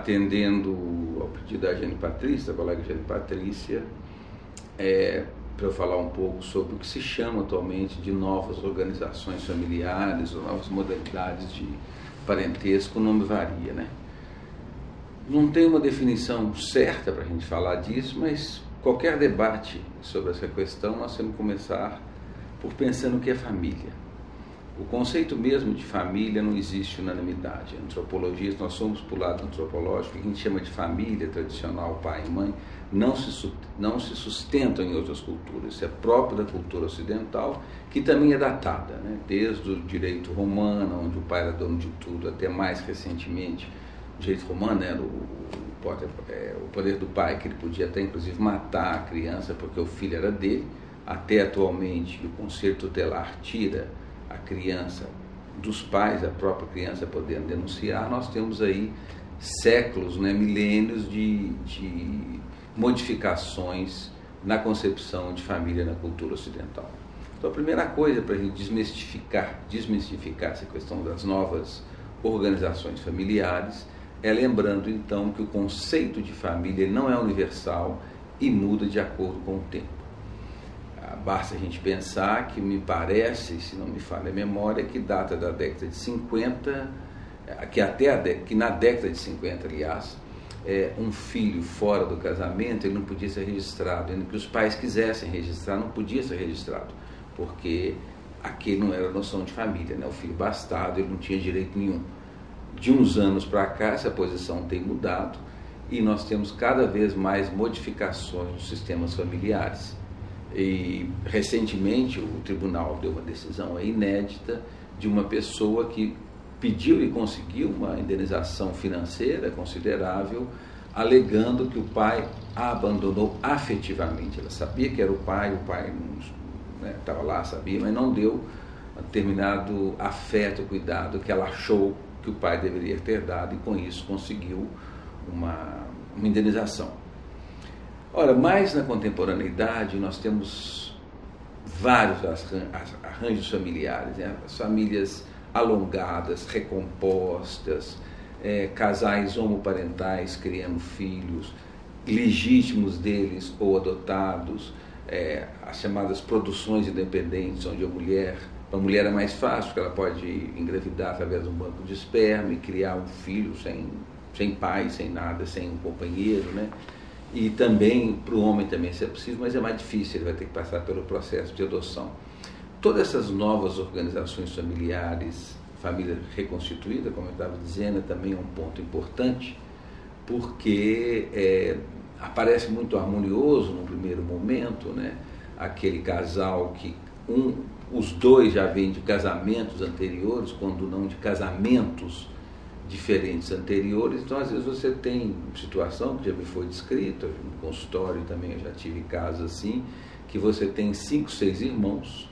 atendendo ao pedido da Jane Patrícia, da colega Jane Patrícia, para eu falar um pouco sobre o que se chama atualmente de novas organizações familiares ou novas modalidades de parentesco. O nome varia, né? Não tem uma definição certa para a gente falar disso, mas qualquer debate sobre essa questão nós temos que começar por pensar no que é família. O conceito mesmo de família não existe unanimidade. Antropologistas, nós somos para o lado antropológico, que a gente chama de família tradicional, pai e mãe, não se sustentam em outras culturas. Isso é próprio da cultura ocidental, que também é datada, né? Desde o direito romano, onde o pai era dono de tudo, até mais recentemente, o direito romano era o poder do pai, que ele podia até inclusive matar a criança porque o filho era dele, até atualmente o conselho tutelar tira a criança dos pais, a própria criança podendo denunciar. Nós temos aí séculos, né, milênios de modificações na concepção de família na cultura ocidental. Então a primeira coisa para a gente desmistificar essa questão das novas organizações familiares é lembrando então que o conceito de família não é universal e muda de acordo com o tempo. Basta a gente pensar que me parece, se não me falha a memória, que data da década de 50, que na década de 50, aliás, um filho fora do casamento ele não podia ser registrado, ainda que os pais quisessem registrar, não podia ser registrado, porque aquele não era a noção de família, né? O filho bastardo, ele não tinha direito nenhum. De uns anos para cá, essa posição tem mudado e nós temos cada vez mais modificações nos sistemas familiares. E recentemente o tribunal deu uma decisão inédita de uma pessoa que pediu e conseguiu uma indenização financeira considerável, alegando que o pai a abandonou afetivamente. Ela sabia que era o pai estava lá, sabia, mas não deu um determinado afeto, cuidado que ela achou que o pai deveria ter dado, e com isso conseguiu uma indenização. Ora, mais na contemporaneidade nós temos vários arranjos familiares, né? As famílias alongadas, recompostas, casais homoparentais criando filhos, legítimos deles ou adotados, as chamadas produções independentes, onde a mulher é mais fácil, porque ela pode engravidar através de um banco de esperma e criar um filho sem pai, sem nada, sem um companheiro, né? E também para o homem também isso é possível, mas é mais difícil, ele vai ter que passar pelo processo de adoção. Todas essas novas organizações familiares, família reconstituída, como eu estava dizendo, é também um ponto importante, porque aparece muito harmonioso no primeiro momento, né? Aquele casal que os dois já vêm de casamentos anteriores, quando não de casamentos diferentes anteriores. Então às vezes você tem situação que já me foi descrita no consultório também, eu já tive casos assim, que você tem 5, 6 irmãos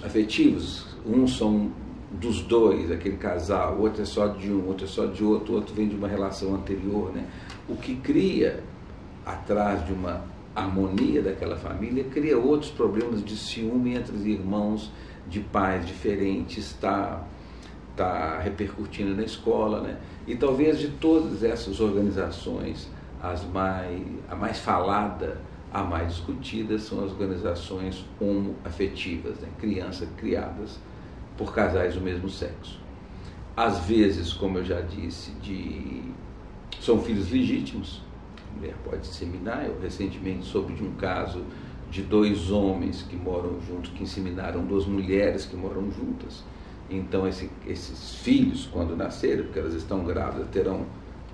afetivos, uns são dos dois, aquele casal, o outro é só de um, outro é só de outro, o outro vem de uma relação anterior, né? O que cria atrás de uma harmonia daquela família, cria outros problemas de ciúme entre os irmãos de pais diferentes, está repercutindo na escola, né? E talvez de todas essas organizações, a mais falada, a mais discutida, são as organizações homoafetivas, né? Crianças criadas por casais do mesmo sexo. Às vezes, como eu já disse, são filhos legítimos, a mulher pode disseminar. Eu recentemente soube de um caso de 2 homens que moram juntos, que inseminaram 2 mulheres que moram juntas. Então esses filhos, quando nascerem, porque elas estão grávidas, terão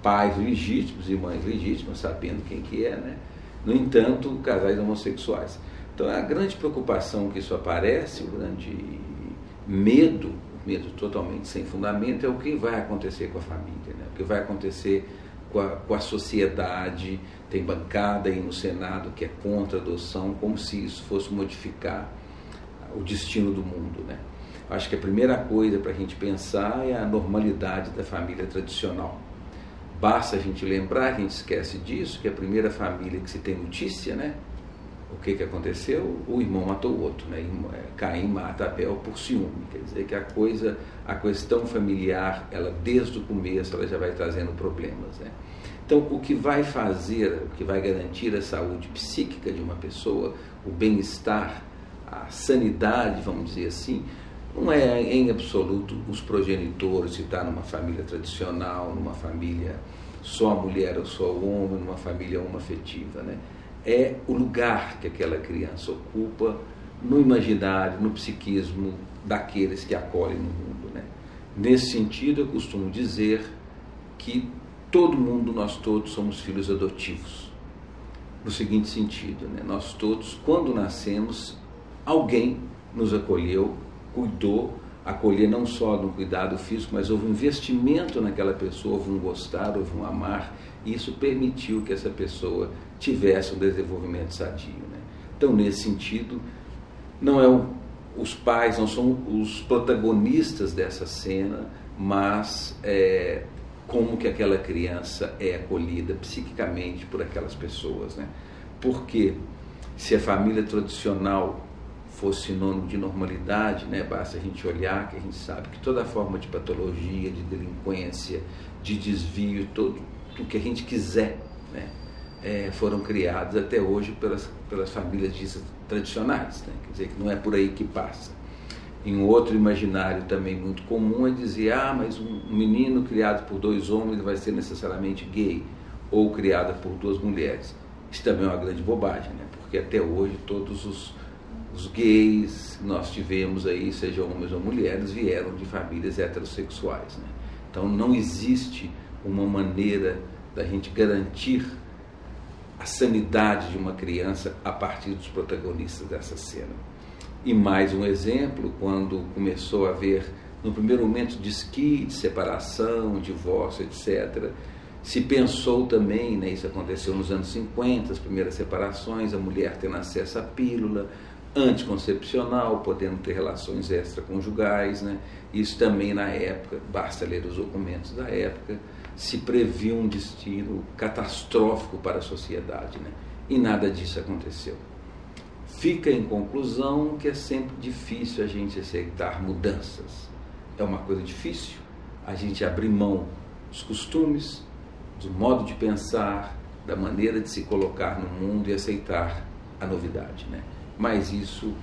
pais legítimos e mães legítimas, sabendo quem que é, né? No entanto, casais homossexuais. Então a grande preocupação que isso aparece, o grande medo totalmente sem fundamento, é o que vai acontecer com a família, né? O que vai acontecer com a sociedade. Tem bancada aí no Senado que é contra a adoção, como se isso fosse modificar o destino do mundo, né? Acho que a primeira coisa para a gente pensar é a normalidade da família tradicional. Basta a gente lembrar, a gente esquece disso, que a primeira família que se tem notícia, né, O que aconteceu? O irmão matou o outro, né? Caim mata Abel por ciúme. Quer dizer que a questão familiar, ela desde o começo, ela já vai trazendo problemas, né? Então, o que vai garantir a saúde psíquica de uma pessoa, o bem-estar, a sanidade, vamos dizer assim, não é em absoluto os progenitores, se está numa família tradicional, numa família só a mulher ou só o homem, numa família homoafetiva, né? É o lugar que aquela criança ocupa no imaginário, no psiquismo daqueles que acolhem no mundo, né? Nesse sentido, eu costumo dizer que todo mundo, nós todos somos filhos adotivos. No seguinte sentido, né? Nós todos, quando nascemos, alguém nos acolheu, cuidou, acolher não só no cuidado físico, mas houve um investimento naquela pessoa, houve um gostar, houve um amar, e isso permitiu que essa pessoa tivesse um desenvolvimento sadio, né? Então, nesse sentido, os pais não são os protagonistas dessa cena, mas como que aquela criança é acolhida psiquicamente por aquelas pessoas, né? Porque se a família tradicional fosse sinônimo de normalidade, né? Basta a gente olhar que a gente sabe que toda forma de patologia, de delinquência, de desvio, tudo que a gente quiser, né? Foram criados até hoje pelas famílias ditas tradicionais, né? Quer dizer que não é por aí que passa. Em um outro imaginário também muito comum é dizer, mas um menino criado por 2 homens vai ser necessariamente gay, ou criado por 2 mulheres. Isso também é uma grande bobagem, né? Porque até hoje todos os gays que nós tivemos aí, sejam homens ou mulheres, vieram de famílias heterossexuais, né? Então não existe uma maneira da gente garantir a sanidade de uma criança a partir dos protagonistas dessa cena. E mais um exemplo, quando começou a haver, no primeiro momento, desquite, separação, divórcio, etc., se pensou também, né, isso aconteceu nos anos 50, as primeiras separações, a mulher tendo acesso à pílula anticoncepcional, podendo ter relações extraconjugais, né? Isso também na época, basta ler os documentos da época, se previa um destino catastrófico para a sociedade, né? E nada disso aconteceu. Fica em conclusão que é sempre difícil a gente aceitar mudanças. É uma coisa difícil a gente abrir mão dos costumes, do modo de pensar, da maneira de se colocar no mundo e aceitar a novidade, né? Mas isso,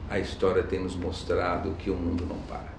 a história tem nos mostrado que o mundo não para.